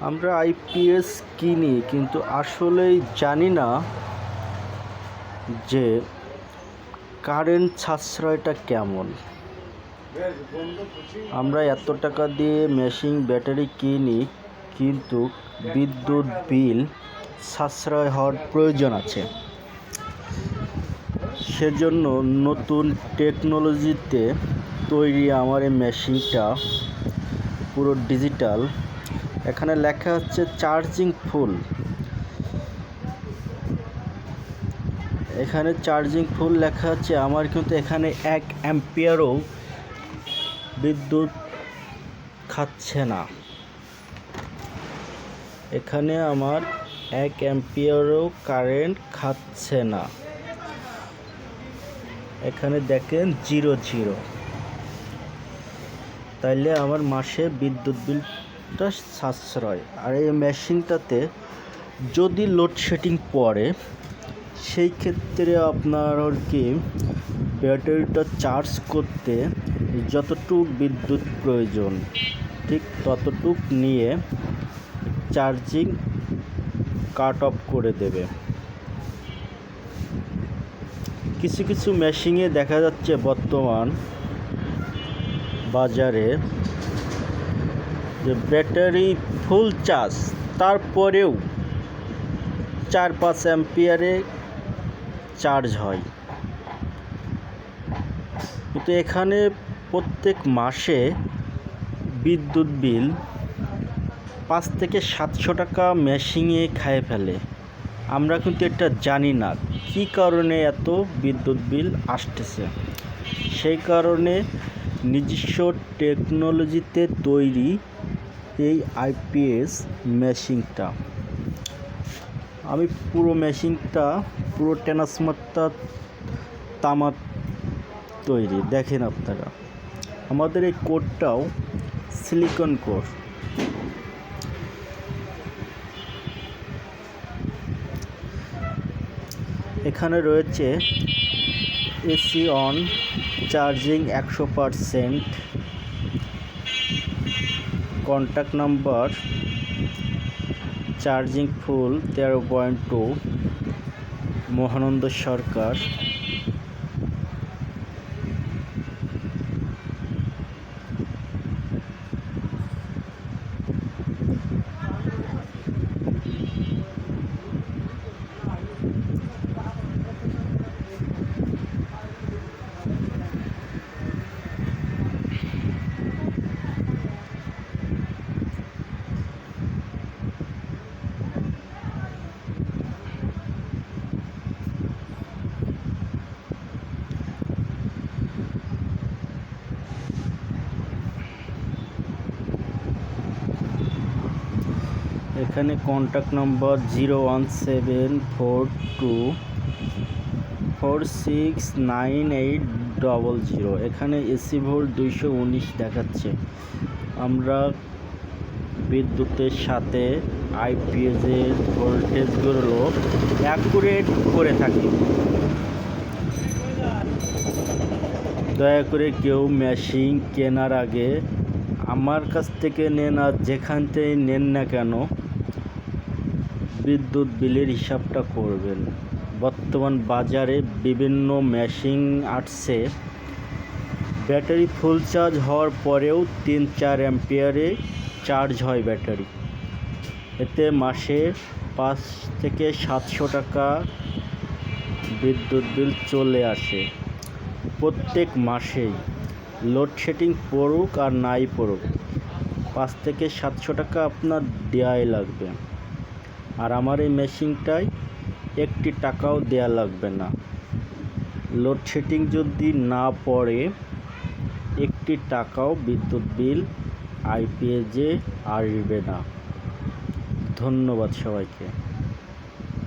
আমরা আইপিএস কিনি কিন্তু আসলেই জানি না যে কারেন্ট সাশ্রয়টা কেমন। আমরা এত টাকা দিয়ে মেশিন ব্যাটারি কিনি কিন্তু বিদ্যুৎ বিল সাশ্রয় হওয়ার প্রয়োজন আছে। সেজন্য নতুন টেকনোলজিতে তৈরি আমার এই মেশিনটা পুরো ডিজিটাল। এখানে লেখা হচ্ছে চার্জিং ফুল। এখানে চার্জিং ফুল লেখা আছে, আমার কিন্তু এখানে 1 অ্যাম্পিয়ারও বিদ্যুৎ খাচ্ছে না। এখানে আমার 1 অ্যাম্পিয়ারও কারেন্ট খাচ্ছে না। এখানে দেখেন 0 তাইলে আমার মাসে বিদ্যুৎ বিলটা সাশ্রয়। আর এই মেশিনটাতে যদি লোডশেডিং পড়ে সেই ক্ষেত্রে আপনার আর কি ব্যাটারিটা চার্জ করতে যতটুক বিদ্যুৎ প্রয়োজন ঠিক ততটুক নিয়ে চার্জিং কাট অফ করে দেবে। কিছু কিছু মেশিনে দেখা যাচ্ছে বর্তমান বাজারে যে ব্যাটারি ফুল চার্জ তারপরেও 4-5 অ্যাম্পিয়ারে চার্জ হয়। কিন্তু এখানে প্রত্যেক মাসে বিদ্যুৎ বিল 5 থেকে 700 টাকা মেশিনে খায় ফেলে। আমরা কিন্তু এটা জানি না কী কারণে এত বিদ্যুৎ বিল আসতেছে। সেই কারণে নিজস্ব টেকনোলজিতে তৈরি এই আইপিএস মেশিনটা, আমি পুরো মেশিনটা পুরো ট্রান্সফরমারটা তামার তৈরি। দেখেন আপনারা, আমাদের এই কোডটাও সিলিকন কোড। এখানে রয়েছে AC on, charging 100%, contact number, charging full 13.2, Mahananda Sarkar. এখানে কন্ট্যাক্ট নাম্বার 01742469800। এখানে এসি ভোল্ট 219 দেখাচ্ছে। আমরা বিদ্যুতের সাথে আইপিএসের ভোল্টেজগুলো অ্যাকুরেট করে থাকি। দয়া করে কেউ মেশিন কেনার আগে আমার কাছ থেকে নেন আর যেখান থেকে নেন না কেন বিদ্যুৎ বিলের হিসাবটা করবেন। বর্তমান বাজারে বিভিন্ন মেশিন আসছে, ব্যাটারি ফুল চার্জ হওয়ার পরেও 3-4 অ্যাম্পিয়ারে চার্জ হয় ব্যাটারি। এতে মাসে 5 থেকে 700 টাকা বিদ্যুৎ বিল চলে আসে প্রত্যেক মাসেই। লোডশেডিং পড়ুক আর নাই পড়ুক 5 থেকে 700 টাকা আপনার দেওয়াই লাগবে। আর আমার এই মেশিনটায় 1 টাকাও দেয়া লাগবে না। লোডশেডিং যদি না পড়ে 1 টাকাও বিদ্যুৎ বিল আইপিএসে আসবে না। ধন্যবাদ সবাইকে।